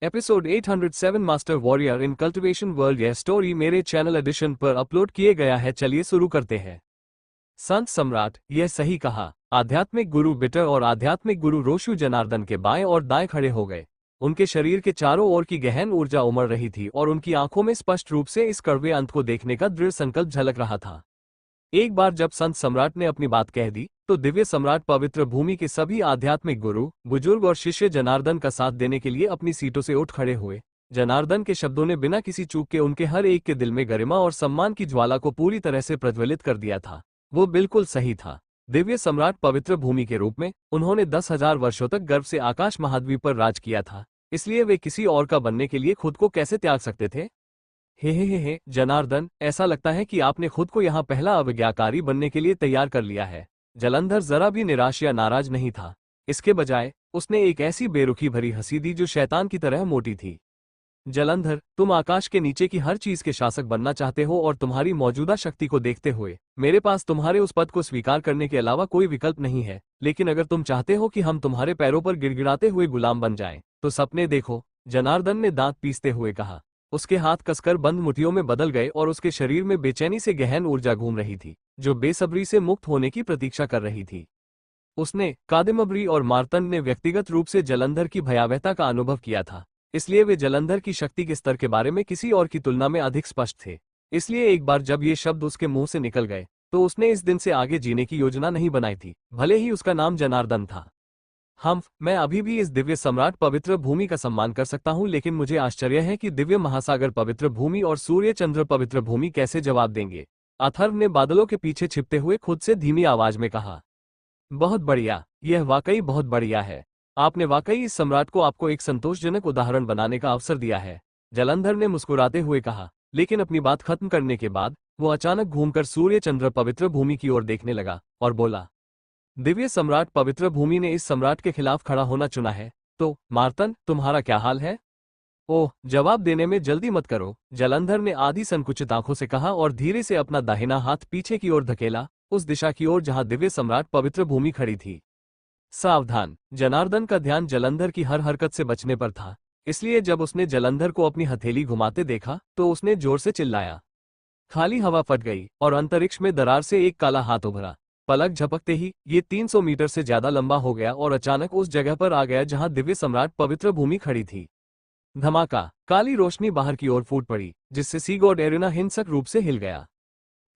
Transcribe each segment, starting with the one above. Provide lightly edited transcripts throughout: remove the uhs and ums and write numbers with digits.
Episode 807 master warrior in cultivation world. यह story मेरे channel addition पर अपलोड किए गया है। चलिए शुरू करते हैं। संत सम्राट, यह सही कहा। आध्यात्मिक गुरु बिटर और आध्यात्मिक गुरु रोशु जनार्दन के बाएं और दाएं खड़े हो गए। उनके शरीर के चारों ओर की गहन ऊर्जा उमड़ रही थी और उनकी आंखों में स्पष्ट रूप से इस कड़वे अंत को देखने का दृढ़ संकल्प झलक रहा था। एक बार जब संत सम्राट ने अपनी बात कह दी तो दिव्य सम्राट पवित्र भूमि के सभी आध्यात्मिक गुरु, बुजुर्ग और शिष्य जनार्दन का साथ देने के लिए अपनी सीटों से उठ खड़े हुए। जनार्दन के शब्दों ने बिना किसी चूक के उनके हर एक के दिल में गरिमा और सम्मान की ज्वाला को पूरी तरह से प्रज्वलित कर दिया था। वो बिल्कुल सही था। दिव्य सम्राट पवित्र भूमि के रूप में उन्होंने 10,000 वर्षों तक गर्व से आकाश महाद्वीप पर राज किया था, इसलिए वे किसी और का बनने के लिए खुद को कैसे त्याग सकते थे। हे जनार्दन, ऐसा लगता है कि आपने खुद को यहाँ पहला अवज्ञाकारी बनने के लिए तैयार कर लिया है। जलंधर जरा भी निराश या नाराज नहीं था। इसके बजाय उसने एक ऐसी बेरुखी भरी हंसी दी जो शैतान की तरह मोटी थी। जलंधर, तुम आकाश के नीचे की हर चीज के शासक बनना चाहते हो और तुम्हारी मौजूदा शक्ति को देखते हुए मेरे पास तुम्हारे उस पद को स्वीकार करने के अलावा कोई विकल्प नहीं है। लेकिन अगर तुम चाहते हो कि हम तुम्हारे पैरों पर गिड़गिड़ाते हुए गुलाम बन जाएं, तो सपने देखो। जनार्दन ने दांत पीसते हुए कहा। उसके हाथ कसकर बंद मुट्ठियों में बदल गए और उसके शरीर में बेचैनी से गहन ऊर्जा घूम रही थी, जो बेसब्री से मुक्त होने की प्रतीक्षा कर रही थी। उसने, कादिमबरी और मार्तंड ने व्यक्तिगत रूप से जलंधर की भयावहता का अनुभव किया था, इसलिए वे जलंधर की शक्ति के स्तर के बारे में किसी और की तुलना में अधिक स्पष्ट थे। इसलिए एक बार जब ये शब्द उसके मुंह से निकल गए तो उसने इस दिन से आगे जीने की योजना नहीं बनाई थी, भले ही उसका नाम जनार्दन था। मैं अभी भी इस दिव्य सम्राट पवित्र भूमि का सम्मान कर सकता हूँ, लेकिन मुझे आश्चर्य है कि दिव्य महासागर पवित्र भूमि और सूर्य चंद्र पवित्र भूमि कैसे जवाब देंगे। अथर्व ने बादलों के पीछे छिपते हुए खुद से धीमी आवाज में कहा। बहुत बढ़िया, यह वाकई बहुत बढ़िया है। आपने वाकई इस सम्राट को आपको एक संतोषजनक उदाहरण बनाने का अवसर दिया है, जलंधर ने मुस्कुराते हुए कहा। लेकिन अपनी बात खत्म करने के बाद वो अचानक घूमकर सूर्य चंद्र पवित्र भूमि की ओर देखने लगा और बोला, दिव्य सम्राट पवित्र भूमि ने इस सम्राट के खिलाफ खड़ा होना चुना है, तो मार्तन, तुम्हारा क्या हाल है? ओह, जवाब देने में जल्दी मत करो, जलंधर ने आधी संकुचित आंखों से कहा और धीरे से अपना दाहिना हाथ पीछे की ओर धकेला, उस दिशा की ओर जहां दिव्य सम्राट पवित्र भूमि खड़ी थी। सावधान। जनार्दन का ध्यान जलंधर की हर हरकत से बचने पर था, इसलिए जब उसने जलंधर को अपनी हथेली घुमाते देखा तो उसने जोर से चिल्लाया। खाली हवा फट गई और अंतरिक्ष में दरार से एक काला हाथ उभरा। पलक झपकते ही ये 300 मीटर से ज्यादा लंबा हो गया और अचानक उस जगह पर आ गया जहां दिव्य सम्राट पवित्र भूमि खड़ी थी। धमाका, काली रोशनी बाहर की ओर फूट पड़ी, जिससे सी गॉड एरिना हिंसक रूप से हिल गया।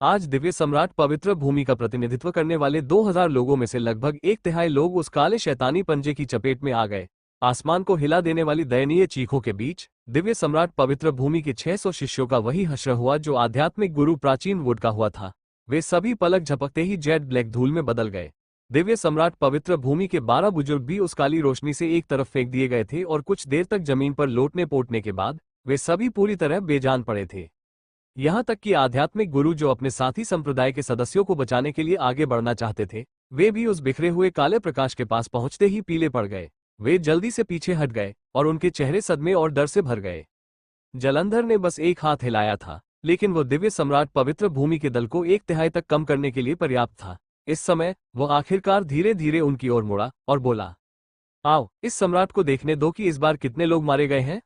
आज दिव्य सम्राट पवित्र भूमि का प्रतिनिधित्व करने वाले 2000 लोगों में से लगभग 1/3 लोग उस काले शैतानी पंजे की चपेट में आ गए। आसमान को हिला देने वाली दयनीय चीखों के बीच दिव्य सम्राट पवित्र भूमि के 600 शिष्यों का वही हश्र हुआ जो आध्यात्मिक गुरु प्राचीन वुड का हुआ था। वे सभी पलक झपकते ही जेट ब्लैक धूल में बदल गए। दिव्य सम्राट पवित्र भूमि के 12 बुजुर्ग भी उस काली रोशनी से एक तरफ फेंक दिए गए थे और कुछ देर तक जमीन पर लोटने पोटने के बाद वे सभी पूरी तरह बेजान पड़े थे। यहाँ तक कि आध्यात्मिक गुरु जो अपने साथी संप्रदाय के सदस्यों को बचाने के लिए आगे बढ़ना चाहते थे, वे भी उस बिखरे हुए काले प्रकाश के पास पहुंचते ही पीले पड़ गए। वे जल्दी से पीछे हट गए और उनके चेहरे सदमे और डर से भर गए। जलंधर ने बस एक हाथ हिलाया था, लेकिन वो दिव्य सम्राट पवित्र भूमि के दल को 1/3 तक कम करने के लिए पर्याप्त था। इस समय वो आखिरकार धीरे धीरे उनकी ओर मुड़ा और बोला, आओ इस सम्राट को देखने दो कि इस बार कितने लोग मारे गए हैं।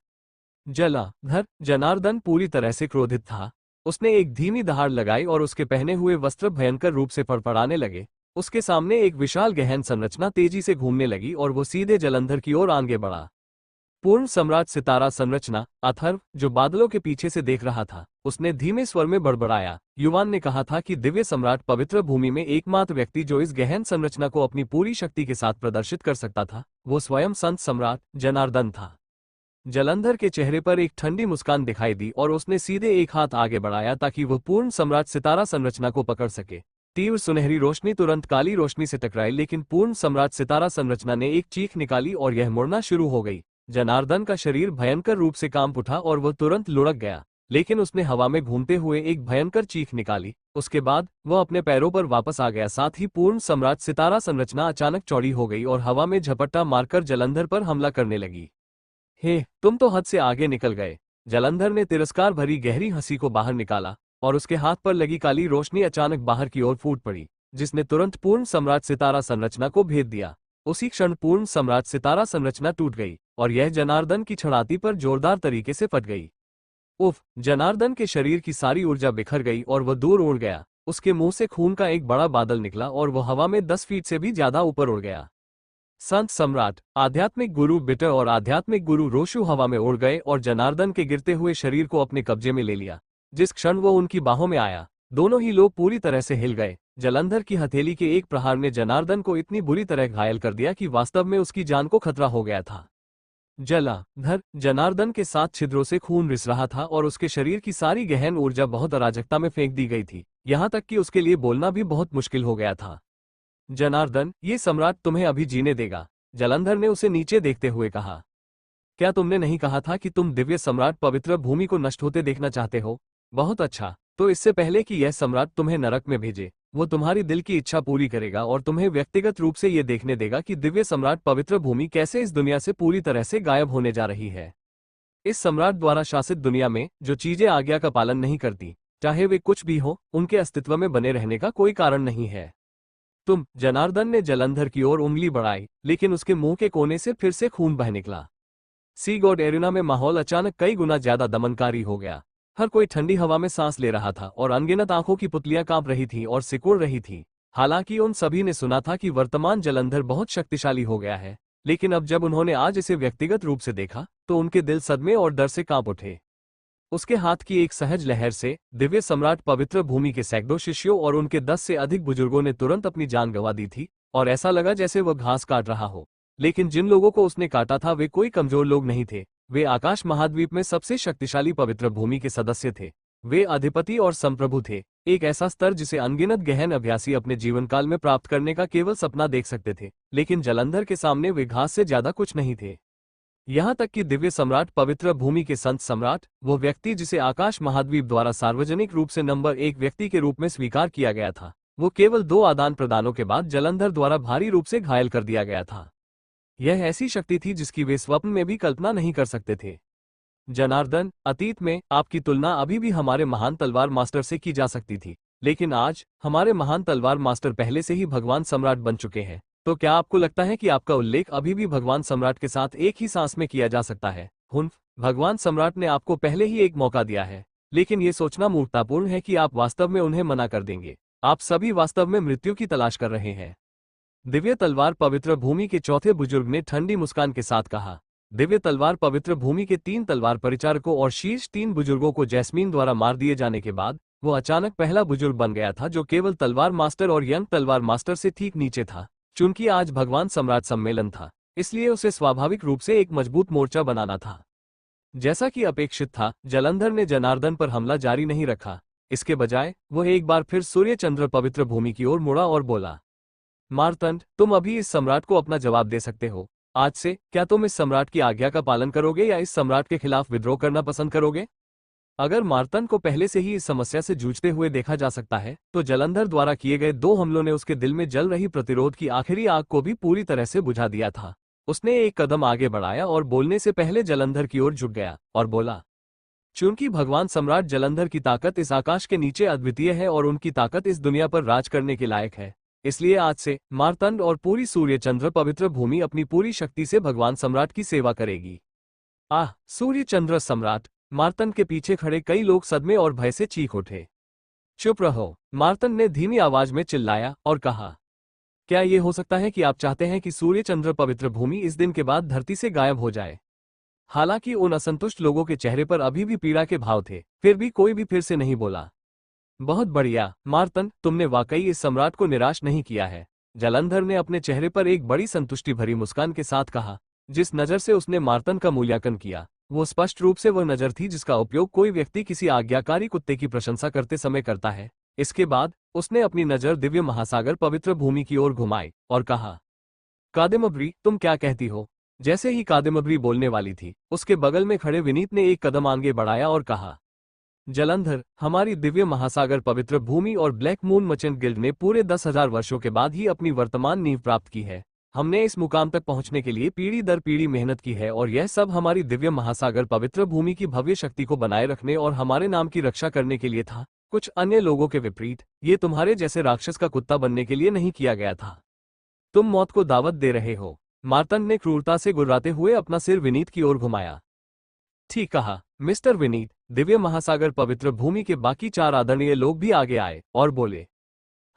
जलंधर, जनार्दन पूरी तरह से क्रोधित था। उसने एक धीमी दहाड़ लगाई और उसके पहने हुए वस्त्र भयंकर रूप से फड़फड़ाने लगे। उसके सामने एक विशाल गहन संरचना तेजी से घूमने लगी और वो सीधे जलंधर की ओर आगे बढ़ा। पूर्ण सम्राट सितारा संरचना। अथर्व, जो बादलों के पीछे से देख रहा था, उसने धीमे स्वर में बड़बड़ाया। युवान ने कहा था कि दिव्य सम्राट पवित्र भूमि में एकमात्र व्यक्ति जो इस गहन संरचना को अपनी पूरी शक्ति के साथ प्रदर्शित कर सकता था, वो स्वयं संत सम्राट जनार्दन था। जलंधर के चेहरे पर एक ठंडी मुस्कान दिखाई दी और उसने सीधे एक हाथ आगे बढ़ाया ताकि वह पूर्ण सम्राट सितारा संरचना को पकड़ सके। तीव्र सुनहरी रोशनी तुरंत काली रोशनी से टकराई, लेकिन पूर्ण सम्राट सितारा संरचना ने एक चीख निकाली और यह मुड़ना शुरू हो गई। जनार्दन का शरीर भयंकर रूप से कांप उठा और वह तुरंत लुढ़क गया, लेकिन उसने हवा में घूमते हुए एक भयंकर चीख निकाली। उसके बाद वह अपने पैरों पर वापस आ गया। साथ ही पूर्ण सम्राट सितारा संरचना अचानक चौड़ी हो गई और हवा में झपट्टा मारकर जलंधर पर हमला करने लगी। हे, तुम तो हद से आगे निकल गए। जलंधर ने तिरस्कार भरी गहरी हंसी को बाहर निकाला और उसके हाथ पर लगी काली रोशनी अचानक बाहर की ओर फूट पड़ी, जिसने तुरंत पूर्ण सम्राट सितारा संरचना को भेद दिया। उसी क्षण पूर्ण सम्राट सितारा संरचना टूट गई और यह जनार्दन की छड़ाती पर जोरदार तरीके से फट गई। उफ! जनार्दन के शरीर की सारी ऊर्जा बिखर गई और वह दूर उड़ गया। उसके मुंह से खून का एक बड़ा बादल निकला और वह हवा में 10 फीट से भी ज्यादा ऊपर उड़ गया। संत सम्राट, आध्यात्मिक गुरु बिटर और आध्यात्मिक गुरु रोशु हवा में उड़ गए और जनार्दन के गिरते हुए शरीर को अपने कब्जे में ले लिया। जिस क्षण वो उनकी बाहों में आया, दोनों ही लोग पूरी तरह से हिल गए। जलंधर की हथेली के एक प्रहार ने जनार्दन को इतनी बुरी तरह घायल कर दिया कि वास्तव में उसकी जान को खतरा हो गया था। जलाधर, जनार्दन के 7 छिद्रों से खून रिस रहा था और उसके शरीर की सारी गहन ऊर्जा बहुत अराजकता में फेंक दी गई थी, यहाँ तक कि उसके लिए बोलना भी बहुत मुश्किल हो गया था। जनार्दन, ये सम्राट तुम्हें अभी जीने देगा, जलंधर ने उसे नीचे देखते हुए कहा। क्या तुमने नहीं कहा था कि तुम दिव्य सम्राट पवित्र भूमि को नष्ट होते देखना चाहते हो? बहुत अच्छा, तो इससे पहले कि यह सम्राट तुम्हें नरक में भेजे, वो तुम्हारी दिल की इच्छा पूरी करेगा और तुम्हें व्यक्तिगत रूप से ये देखने देगा कि दिव्य सम्राट पवित्र भूमि कैसे इस दुनिया से पूरी तरह से गायब होने जा रही है। इस सम्राट द्वारा शासित दुनिया में जो चीजें आज्ञा का पालन नहीं करती, चाहे वे कुछ भी हो, उनके अस्तित्व में बने रहने का कोई कारण नहीं है। जनार्दन ने जलंधर की ओर उंगली बढ़ाई, लेकिन उसके मुंह के कोने से फिर से खून बह निकला। सी गॉड एरिना में माहौल अचानक कई गुना ज्यादा दमनकारी हो गया। हर कोई ठंडी हवा में सांस ले रहा था और अनगिनत आंखों की पुतलियां कांप रही थीं और सिकुड़ रही थीं। हालांकि उन सभी ने सुना था कि वर्तमान जलंधर बहुत शक्तिशाली हो गया है, लेकिन अब जब उन्होंने आज इसे व्यक्तिगत रूप से देखा तो उनके दिल सदमे और डर से कांप उठे। उसके हाथ की एक सहज लहर से दिव्य सम्राट पवित्र भूमि के सैकड़ों शिष्यों और उनके 10 से अधिक बुजुर्गों ने तुरंत अपनी जान गंवा दी थी और ऐसा लगा जैसे वह घास काट रहा हो। लेकिन जिन लोगों को उसने काटा था वे कोई कमजोर लोग नहीं थे, वे आकाश महाद्वीप में सबसे शक्तिशाली पवित्र भूमि के सदस्य थे। वे अधिपति और संप्रभु थे, एक ऐसा स्तर जिसे अनगिनत गहन अभ्यासी अपने जीवनकाल में प्राप्त करने का केवल सपना देख सकते थे। लेकिन जलंधर के सामने वे घास से ज्यादा कुछ नहीं थे। यहाँ तक कि दिव्य सम्राट पवित्र भूमि के संत सम्राट, वो व्यक्ति जिसे आकाश महाद्वीप द्वारा सार्वजनिक रूप से नंबर 1 व्यक्ति के रूप में स्वीकार किया गया था, वो केवल 2 आदान प्रदानों के बाद जलंधर द्वारा भारी रूप से घायल कर दिया गया था। यह ऐसी शक्ति थी जिसकी वे स्वप्न में भी कल्पना नहीं कर सकते थे। जनार्दन, अतीत में आपकी तुलना अभी भी हमारे महान तलवार मास्टर से की जा सकती थी, लेकिन आज हमारे महान तलवार मास्टर पहले से ही भगवान सम्राट बन चुके हैं। तो क्या आपको लगता है कि आपका उल्लेख अभी भी भगवान सम्राट के साथ एक ही सांस में किया जा सकता है? हुन्फ, भगवान सम्राट ने आपको पहले ही एक मौका दिया है, लेकिन ये सोचना मूर्खतापूर्ण है कि आप वास्तव में उन्हें मना कर देंगे। आप सभी वास्तव में मृत्यु की तलाश कर रहे हैं। दिव्य तलवार पवित्र भूमि के चौथे बुजुर्ग ने ठंडी मुस्कान के साथ कहा। दिव्य तलवार पवित्र भूमि के 3 तलवार परिचारकों और शीर्ष 3 बुजुर्गों को जैस्मीन द्वारा मार दिए जाने के बाद वो अचानक पहला बुजुर्ग बन गया था जो केवल तलवार मास्टर और यंग तलवार मास्टर से ठीक नीचे था। चूंकि आज भगवान सम्राट सम्मेलन था, इसलिए उसे स्वाभाविक रूप से एक मजबूत मोर्चा बनाना था। जैसा कि अपेक्षित था, जलंधर ने जनार्दन पर हमला जारी नहीं रखा। इसके बजाय वह एक बार फिर सूर्य चंद्र पवित्र भूमि की ओर मुड़ा और बोला, मार्तंड, तुम अभी इस सम्राट को अपना जवाब दे सकते हो। आज से क्या तुम इस सम्राट की आज्ञा का पालन करोगे या इस सम्राट के खिलाफ विद्रोह करना पसंद करोगे? अगर मार्तंड को पहले से ही इस समस्या से जूझते हुए देखा जा सकता है, तो जलंधर द्वारा किए गए 2 हमलों ने उसके दिल में जल रही प्रतिरोध की आखिरी आग को भी पूरी तरह से बुझा दिया था। उसने एक कदम आगे बढ़ाया और बोलने से पहले जलंधर की ओर झुक गया और बोला, चूंकि भगवान सम्राट जलंधर की ताकत इस आकाश के नीचे अद्वितीय है और उनकी ताकत इस दुनिया पर राज करने के लायक है, इसलिए आज से मार्तंड और पूरी सूर्य चंद्र पवित्र भूमि अपनी पूरी शक्ति से भगवान सम्राट की सेवा करेगी। आह, सूर्य चंद्र सम्राट! मार्तंड के पीछे खड़े कई लोग सदमे और भय से चीख उठे। चुप रहो, मार्तंड ने धीमी आवाज में चिल्लाया और कहा, क्या ये हो सकता है कि आप चाहते हैं कि सूर्य चंद्र पवित्र भूमि इस दिन के बाद धरती से गायब हो जाए? हालांकि उन असंतुष्ट लोगों के चेहरे पर अभी भी पीड़ा के भाव थे, फिर भी कोई भी फिर से नहीं बोला। बहुत बढ़िया, मार्तंड, तुमने वाकई इस सम्राट को निराश नहीं किया है। जलंधर ने अपने चेहरे पर एक बड़ी संतुष्टि भरी मुस्कान के साथ कहा। जिस नज़र से उसने मार्तंड का मूल्यांकन किया, वो स्पष्ट रूप से वह नज़र थी जिसका उपयोग कोई व्यक्ति किसी आज्ञाकारी कुत्ते की प्रशंसा करते समय करता है। इसके बाद उसने अपनी नज़र दिव्य महासागर पवित्र भूमि की ओर घुमाई और कहा, कादेमब्री, तुम क्या कहती हो? जैसे ही कादेमब्री बोलने वाली थी, उसके बगल में खड़े विनीत ने एक कदम आगे बढ़ाया और कहा, जलंधर, हमारी दिव्य महासागर पवित्र भूमि और ब्लैक मून मर्चेंट गिल्ड ने पूरे 10,000 वर्षों के बाद ही अपनी वर्तमान नींव प्राप्त की है। हमने इस मुकाम तक पहुंचने के लिए पीढ़ी दर पीढ़ी मेहनत की है और यह सब हमारी दिव्य महासागर पवित्र भूमि की भव्य शक्ति को बनाए रखने और हमारे नाम की रक्षा करने के लिए था। कुछ अन्य लोगों के विपरीत, ये तुम्हारे जैसे राक्षस का कुत्ता बनने के लिए नहीं किया गया था। तुम मौत को दावत दे रहे हो। मार्तंड ने क्रूरता से गुर्राते हुए अपना सिर विनीत की ओर घुमाया। ठीक कहा मिस्टर विनीत। दिव्य महासागर पवित्र भूमि के बाकी 4 आदरणीय लोग भी आगे आए और बोले,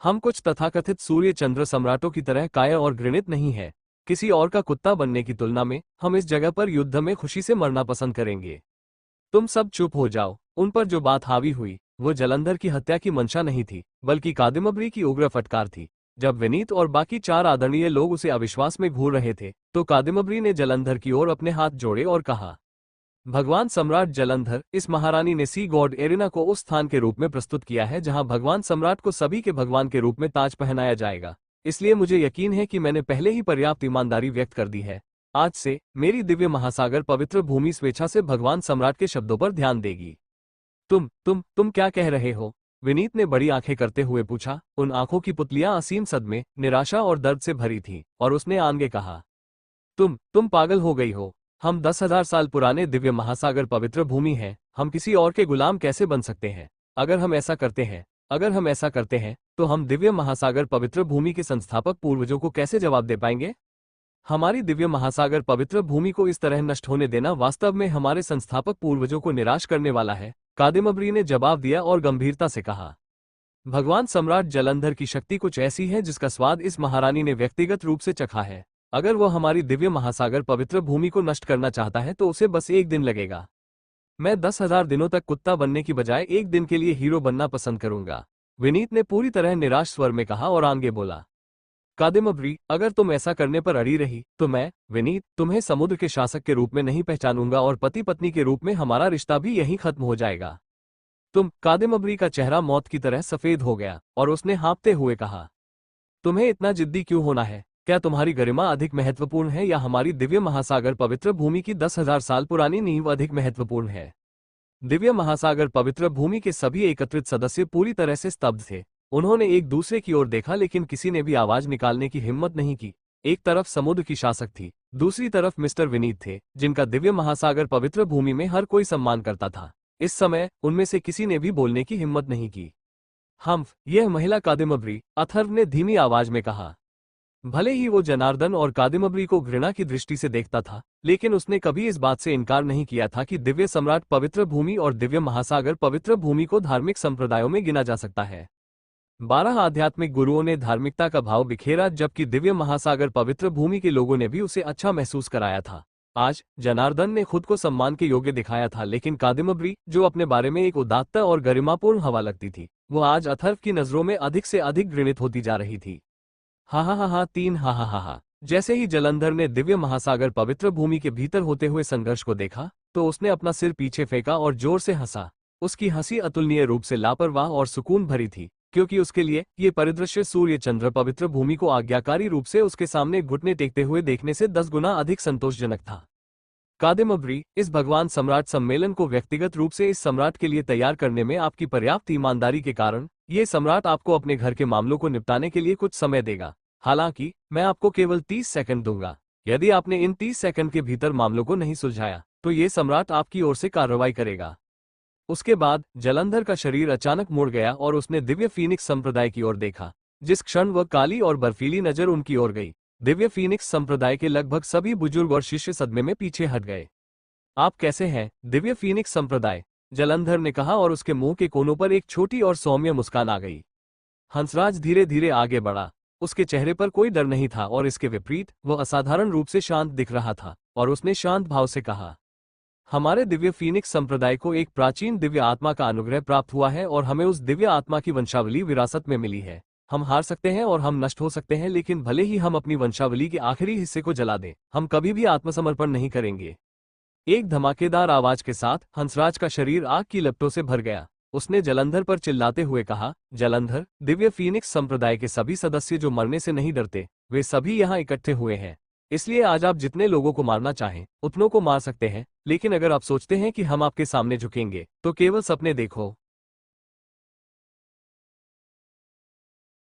हम कुछ तथाकथित सूर्य चंद्र सम्राटों की तरह कायर और घृणित नहीं है। किसी और का कुत्ता बनने की तुलना में हम इस जगह पर युद्ध में खुशी से मरना पसंद करेंगे। तुम सब चुप हो जाओ। उन पर जो बात हावी हुई वो जलंधर की हत्या की मंशा नहीं थी, बल्कि कादिमबरी की उग्र फटकार थी। जब विनीत और बाकी 4 आदरणीय लोग उसे अविश्वास में घूर रहे थे, तो कादिमबरी ने जलंधर की ओर अपने हाथ जोड़े और कहा, भगवान सम्राट जलंधर, इस महारानी ने सी गॉड एरिना को उस स्थान के रूप में प्रस्तुत किया है जहां भगवान सम्राट को सभी के भगवान के रूप में ताज पहनाया जाएगा। इसलिए मुझे यकीन है कि मैंने पहले ही पर्याप्त ईमानदारी व्यक्त कर दी है। आज से मेरी दिव्य महासागर पवित्र भूमि स्वेच्छा से भगवान सम्राट के शब्दों पर ध्यान देगी। तुम क्या कह रहे हो? विनीत ने बड़ी आंखें करते हुए पूछा। उन आंखों की पुतलियां असीम सदमे, निराशा और दर्द से भरी थीं, और उसने आगे कहा, तुम पागल हो गई हो। हम 10,000 साल पुराने दिव्य महासागर पवित्र भूमि हैं। हम किसी और के गुलाम कैसे बन सकते हैं? अगर हम ऐसा करते हैं तो हम दिव्य महासागर पवित्र भूमि के संस्थापक पूर्वजों को कैसे जवाब दे पाएंगे? हमारी दिव्य महासागर पवित्र भूमि को इस तरह नष्ट होने देना वास्तव में हमारे संस्थापक पूर्वजों को निराश करने वाला है, कादिमबरी ने जवाब दिया और गंभीरता से कहा। भगवान सम्राट जलंधर की शक्ति कुछ ऐसी है जिसका स्वाद इस महारानी ने व्यक्तिगत रूप से चखा है। अगर वो हमारी दिव्य महासागर पवित्र भूमि को नष्ट करना चाहता है तो उसे बस 1 दिन लगेगा। मैं 10,000 दिनों तक कुत्ता बनने की बजाय 1 दिन के लिए हीरो बनना पसंद करूंगा, विनीत ने पूरी तरह निराश स्वर में कहा और आगे बोला। कादिमबरी, अगर तुम ऐसा करने पर अड़ी रही तो मैं, विनीत, तुम्हें समुद्र के शासक के रूप में नहीं पहचानूंगा और पति पत्नी के रूप में हमारा रिश्ता भी यहीं खत्म हो जाएगा। कादिमबरी का चेहरा मौत की तरह सफेद हो गया और उसने हाँफते हुए कहा, तुम्हें इतना जिद्दी क्यों होना है? क्या तुम्हारी गरिमा अधिक महत्वपूर्ण है या हमारी दिव्य महासागर पवित्र भूमि की 10,000 साल पुरानी नींव अधिक महत्वपूर्ण है? दिव्य महासागर पवित्र भूमि के सभी एकत्रित सदस्य पूरी तरह से स्तब्ध थे। उन्होंने एक दूसरे की ओर देखा, लेकिन किसी ने भी आवाज निकालने की हिम्मत नहीं की। एक तरफ समुद्र की शासक थी, दूसरी तरफ मिस्टर विनीत थे, जिनका दिव्य महासागर पवित्र भूमि में हर कोई सम्मान करता था। इस समय उनमें से किसी ने भी बोलने की हिम्मत नहीं की। यह महिला कादिमबरी, अथर्व ने धीमी आवाज में कहा। भले ही वो जनार्दन और कादिमबरी को घृणा की दृष्टि से देखता था, लेकिन उसने कभी इस बात से इनकार नहीं किया था कि दिव्य सम्राट पवित्र भूमि और दिव्य महासागर पवित्र भूमि को धार्मिक संप्रदायों में गिना जा सकता है। 12 आध्यात्मिक गुरुओं ने धार्मिकता का भाव बिखेरा, जबकि दिव्य महासागर पवित्र भूमि के लोगों ने भी उसे अच्छा महसूस कराया था। आज जनार्दन ने खुद को सम्मान के योग्य दिखाया था, लेकिन कादिमबरी, जो अपने बारे में एक उदात्त और गरिमापूर्ण हवा लगती थी, वो आज अथर्व की नजरों में अधिक से अधिक घृणित होती जा रही थी। हा। जैसे ही जलंधर ने दिव्य महासागर पवित्र भूमि के भीतर होते हुए संघर्ष को देखा, तो उसने अपना सिर पीछे फेंका और जोर से हंसा। उसकी हंसी अतुलनीय रूप से लापरवाह और सुकून भरी थी, क्योंकि उसके लिए ये परिदृश्य सूर्य चंद्र पवित्र भूमि को आज्ञाकारी रूप से उसके सामने घुटने टेकते हुए देखने से 10 गुना अधिक संतोषजनक था। कादिमबरी, इस भगवान सम्राट सम्मेलन को व्यक्तिगत रूप से इस सम्राट के लिए तैयार करने में आपकी पर्याप्त ईमानदारी के कारण ये सम्राट आपको अपने घर के मामलों को निपटाने के लिए कुछ समय देगा। हालांकि मैं आपको केवल 30 सेकंड दूंगा। यदि आपने इन 30 सेकंड के भीतर मामलों को नहीं सुलझाया तो ये सम्राट आपकी ओर से कार्रवाई करेगा। उसके बाद जलंधर का शरीर अचानक मुड़ गया और उसने दिव्य फीनिक्स संप्रदाय की ओर देखा। जिस क्षण वह काली और बर्फीली नजर उनकी ओर गई, दिव्य फीनिक्स संप्रदाय के लगभग सभी बुजुर्ग और शिष्य सदमे में पीछे हट गए। आप कैसे हैं, दिव्य फीनिक्स संप्रदाय? जलंधर ने कहा और उसके मुंह के कोनों पर एक छोटी और सौम्य मुस्कान आ गई। हंसराज धीरे धीरे आगे बढ़ा। उसके चेहरे पर कोई डर नहीं था और इसके विपरीत वह असाधारण रूप से शांत दिख रहा था, और उसने शांत भाव से कहा, हमारे दिव्य फीनिक्स संप्रदाय को एक प्राचीन दिव्य आत्मा का अनुग्रह प्राप्त हुआ है और हमें उस दिव्य आत्मा की वंशावली विरासत में मिली है। हम हार सकते हैं और हम नष्ट हो सकते हैं, लेकिन भले ही हम अपनी वंशावली के आखिरी हिस्से को जला दें, हम कभी भी आत्मसमर्पण नहीं करेंगे। एक धमाकेदार आवाज के साथ हंसराज का शरीर आग की लपटों से भर गया। उसने जलंधर पर चिल्लाते हुए कहा, जलंधर, दिव्य फीनिक्स संप्रदाय के सभी सदस्य जो मरने से नहीं डरते, वे सभी यहाँ इकट्ठे हुए हैं। इसलिए आज आप जितने लोगों को मारना चाहें उतनों को मार सकते हैं, लेकिन अगर आप सोचते हैं कि हम आपके सामने झुकेंगे तो केवल सपने देखो।